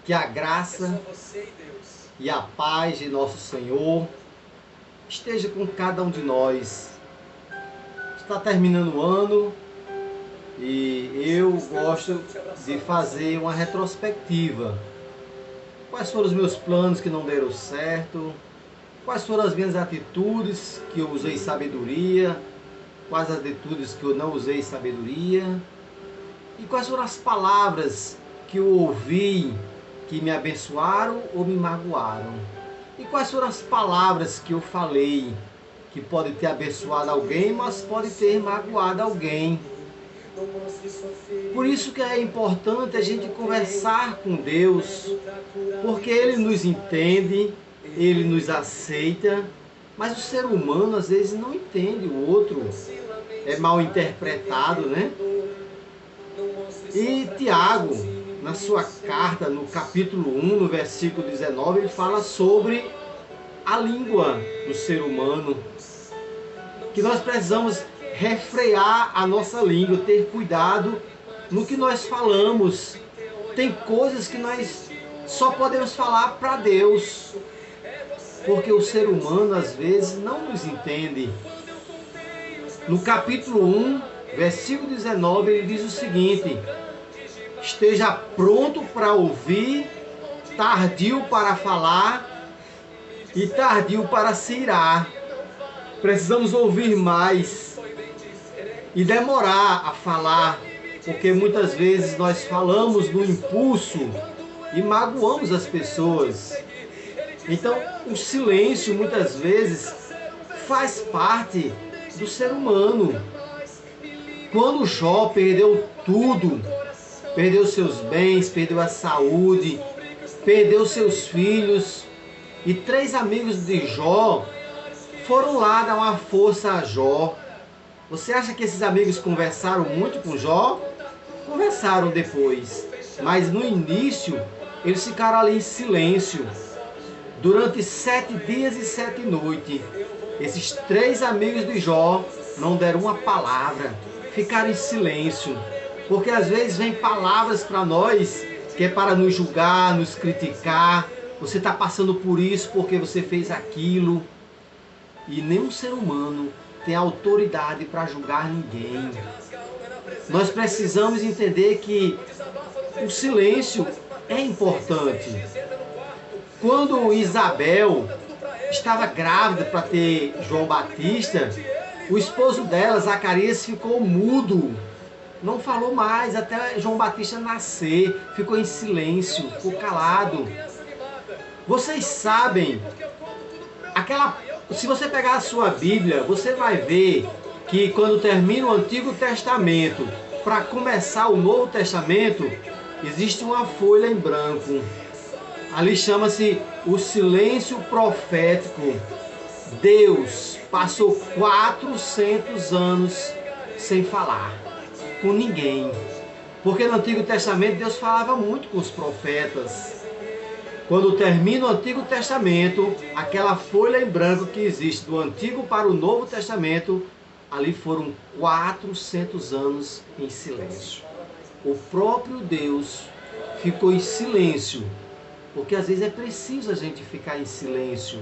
Que a graça e a paz de nosso Senhor esteja com cada um de nós. Está terminando o ano e eu gosto de fazer uma retrospectiva. Quais foram os meus planos que não deram certo? Quais foram as minhas atitudes que eu usei sabedoria? Quais as atitudes que eu não usei sabedoria? E quais foram as palavras que eu ouvi que me abençoaram ou me magoaram? E quais foram as palavras que eu falei que pode ter abençoado alguém, mas pode ter magoado alguém? Por isso que é importante a gente conversar com Deus, porque Ele nos entende, Ele nos aceita, mas o ser humano às vezes não entende o outro, é mal interpretado, né? E Tiago, na sua carta, no capítulo 1, no versículo 19, ele fala sobre a língua do ser humano, que nós precisamos refrear a nossa língua, ter cuidado no que nós falamos. Tem coisas que nós só podemos falar para Deus, porque o ser humano às vezes não nos entende. No capítulo 1, versículo 19, ele diz o seguinte: esteja pronto para ouvir, tardio para falar e tardio para se irar. Precisamos ouvir mais e demorar a falar, porque muitas vezes nós falamos no impulso e magoamos as pessoas. Então, o silêncio muitas vezes faz parte do ser humano. Quando Jó perdeu tudo, perdeu seus bens, perdeu a saúde, perdeu seus filhos, e 3 amigos de Jó foram lá dar uma força a Jó. Você acha que esses amigos conversaram muito com Jó? Conversaram depois, mas no início eles ficaram ali em silêncio. Durante 7 dias e 7 noites, esses 3 amigos de Jó não deram uma palavra, ficaram em silêncio. Porque às vezes vem palavras para nós que é para nos julgar, nos criticar. Você está passando por isso porque você fez aquilo. E nenhum ser humano tem autoridade para julgar ninguém. Nós precisamos entender que o silêncio é importante. Quando Isabel estava grávida para ter João Batista, o esposo dela, Zacarias, ficou mudo. Não falou mais até João Batista nascer. Ficou em silêncio, ficou calado. Vocês sabem, se você pegar a sua Bíblia, você vai ver que quando termina o Antigo Testamento, para começar o Novo Testamento, existe uma folha em branco. Ali chama-se o silêncio profético. Deus passou 400 anos sem falar com ninguém. Porque no Antigo Testamento Deus falava muito com os profetas. Quando termina o Antigo Testamento, aquela folha em branco que existe do Antigo para o Novo Testamento, ali foram 400 anos em silêncio. O próprio Deus ficou em silêncio, porque às vezes é preciso a gente ficar em silêncio.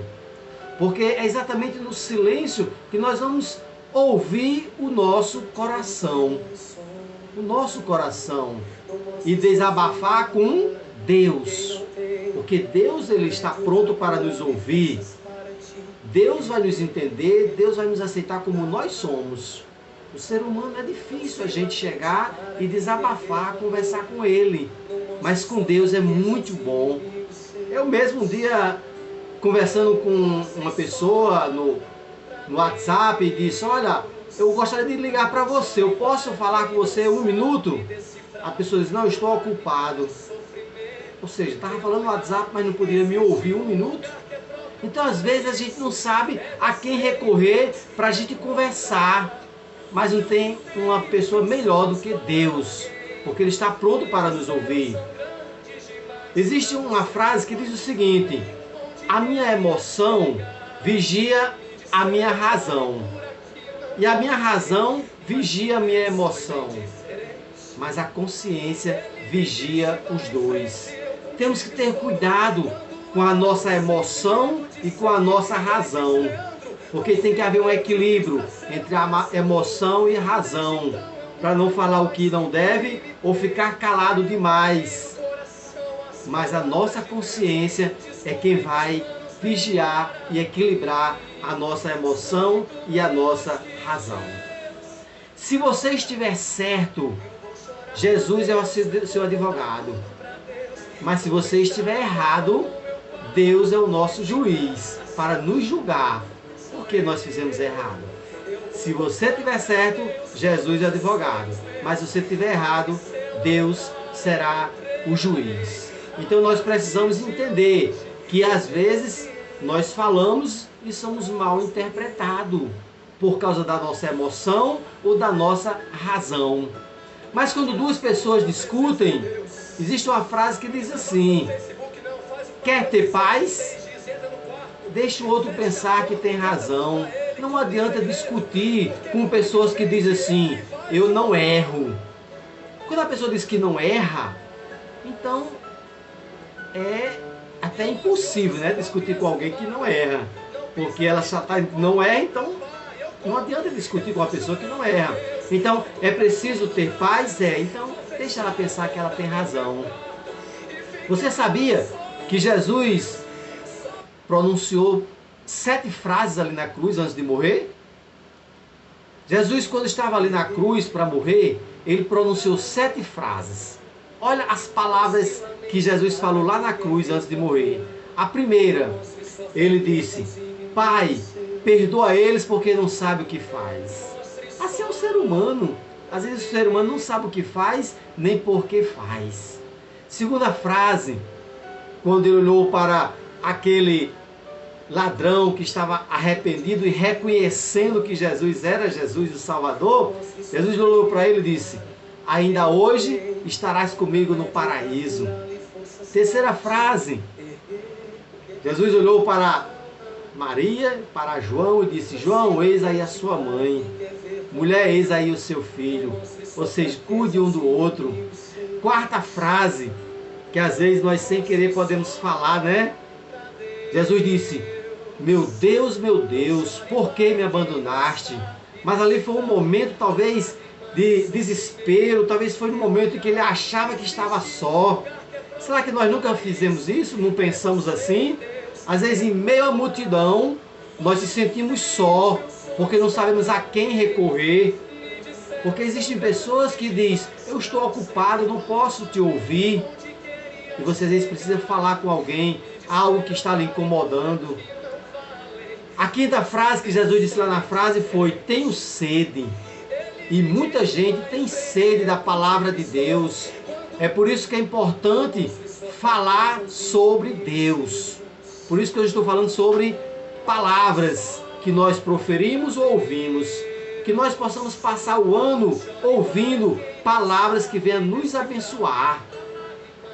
Porque é exatamente no silêncio que nós vamos ouvir o nosso coração. O nosso coração. E desabafar com Deus. Porque Deus, Ele está pronto para nos ouvir. Deus vai nos entender, Deus vai nos aceitar como nós somos. O ser humano é difícil a gente chegar e desabafar, conversar com Ele. Mas com Deus é muito bom. Eu mesmo um dia, conversando com uma pessoa no WhatsApp, disse: olha, eu gostaria de ligar para você, eu posso falar com você 1 minuto? A pessoa diz: não, eu estou ocupado. Ou seja, estava falando no WhatsApp, mas não podia me ouvir 1 minuto. Então, às vezes, a gente não sabe a quem recorrer para a gente conversar. Mas não tem uma pessoa melhor do que Deus, porque Ele está pronto para nos ouvir. Existe uma frase que diz o seguinte: a minha emoção vigia a minha razão, e a minha razão vigia a minha emoção. mas a consciência vigia os dois. Temos que ter cuidado com a nossa emoção e com a nossa razão, porque tem que haver um equilíbrio entre a emoção e a razão, para não falar o que não deve ou ficar calado demais. Mas a nossa consciência é quem vai vigiar e equilibrar a nossa emoção e a nossa razão. Se você estiver certo, Jesus é o seu advogado. Mas se você estiver errado, Deus é o nosso juiz para nos julgar porque nós fizemos errado. Se você estiver certo, Jesus é o advogado. Mas se você estiver errado, Deus será o juiz. Então nós precisamos entender que às vezes nós falamos e somos mal interpretados por causa da nossa emoção ou da nossa razão. Mas quando duas pessoas discutem, existe uma frase que diz assim: quer ter paz? Deixa o outro pensar que tem razão. Não adianta discutir com pessoas que dizem assim: eu não erro. Quando a pessoa diz que não erra, então é até impossível, né, discutir com alguém que não erra. Porque ela só não erra, então não adianta discutir com uma pessoa que não erra. Então, é preciso ter paz? Então, deixa ela pensar que ela tem razão. Você sabia que Jesus pronunciou 7 frases ali na cruz antes de morrer? Jesus, quando estava ali na cruz para morrer, ele pronunciou 7 frases. Olha as palavras que Jesus falou lá na cruz antes de morrer. A primeira, ele disse: Pai, perdoa eles porque não sabe o que faz. Assim é o ser humano. Às vezes o ser humano não sabe o que faz, nem por que faz. Segunda frase, quando ele olhou para aquele ladrão que estava arrependido e reconhecendo que Jesus era Jesus o Salvador, Jesus olhou para ele e disse: ainda hoje estarás comigo no paraíso. Terceira frase, Jesus olhou para Maria, para João e disse: João, eis aí a sua mãe. Mulher, eis aí o seu filho. Ou seja, cuide um do outro. Quarta frase, que às vezes nós sem querer podemos falar, né? Jesus disse: meu Deus, por que me abandonaste? Mas ali foi um momento talvez de desespero, talvez foi um momento em que ele achava que estava só. Será que nós nunca fizemos isso? Não pensamos assim? Às vezes em meio à multidão, nós se sentimos só, porque não sabemos a quem recorrer. Porque existem pessoas que dizem: eu estou ocupado, não posso te ouvir. E você às vezes precisa falar com alguém, algo que está lhe incomodando. A quinta frase que Jesus disse lá na frase foi: tenho sede. E muita gente tem sede da palavra de Deus. É por isso que é importante falar sobre Deus. Por isso que eu estou falando sobre palavras que nós proferimos ou ouvimos. Que nós possamos passar o ano ouvindo palavras que venham nos abençoar.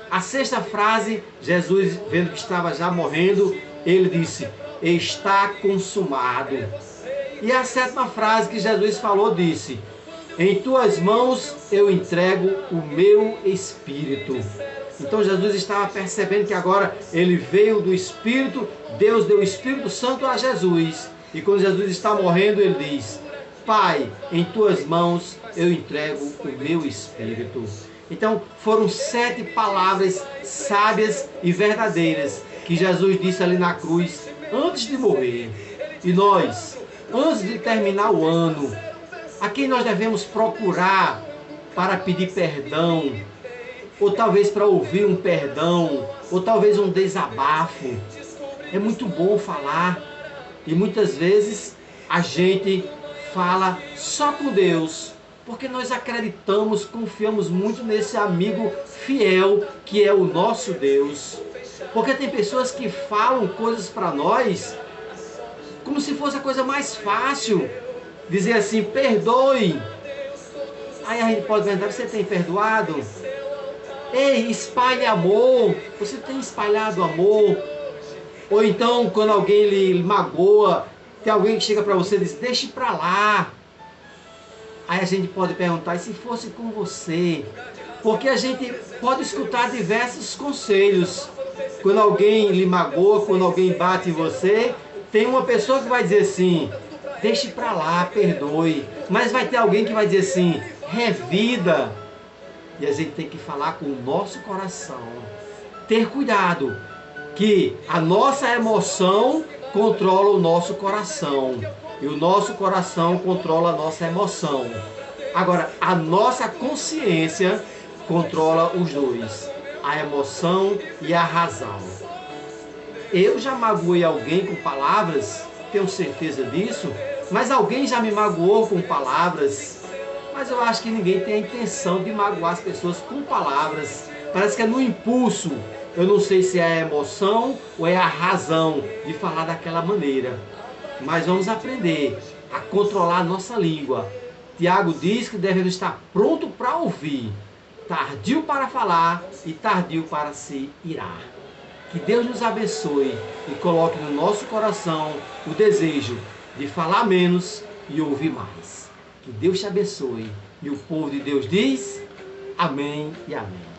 A sexta frase, Jesus, vendo que estava já morrendo, ele disse: está consumado. E a sétima frase que Jesus falou disse: em tuas mãos eu entrego o meu espírito. Então Jesus estava percebendo que agora ele veio do Espírito, Deus deu o Espírito Santo a Jesus. E quando Jesus está morrendo, ele diz: Pai, em tuas mãos eu entrego o meu espírito. Então foram 7 palavras sábias e verdadeiras que Jesus disse ali na cruz antes de morrer. E nós, antes de terminar o ano, a quem nós devemos procurar para pedir perdão, ou talvez para ouvir um perdão, ou talvez um desabafo. É muito bom falar, e muitas vezes a gente fala só com Deus, porque nós acreditamos, confiamos muito nesse amigo fiel que é o nosso Deus. Porque tem pessoas que falam coisas para nós como se fosse a coisa mais fácil. Dizer assim: perdoe. Aí a gente pode perguntar: você tem perdoado? Ei, espalhe amor. Você tem espalhado amor? Ou então, quando alguém lhe magoa, tem alguém que chega para você e diz: deixe para lá. Aí a gente pode perguntar, e se fosse com você? Porque a gente pode escutar diversos conselhos. Quando alguém lhe magoa, quando alguém bate em você, tem uma pessoa que vai dizer assim, deixe pra lá, perdoe. Mas vai ter alguém que vai dizer assim, revida. E a gente tem que falar com o nosso coração. Ter cuidado, que a nossa emoção controla o nosso coração. E o nosso coração controla a nossa emoção. Agora, a nossa consciência controla os dois. A emoção e a razão. Eu já magoei alguém com palavras, tenho certeza disso, mas alguém já me magoou com palavras. Mas eu acho que ninguém tem a intenção de magoar as pessoas com palavras. Parece que é no impulso. Eu não sei se é a emoção ou é a razão de falar daquela maneira. Mas vamos aprender a controlar a nossa língua. Tiago diz que devemos estar pronto para ouvir, tardio para falar e tardio para se irar. Que Deus nos abençoe e coloque no nosso coração o desejo de falar menos e ouvir mais. Que Deus te abençoe. E o povo de Deus diz: amém e amém.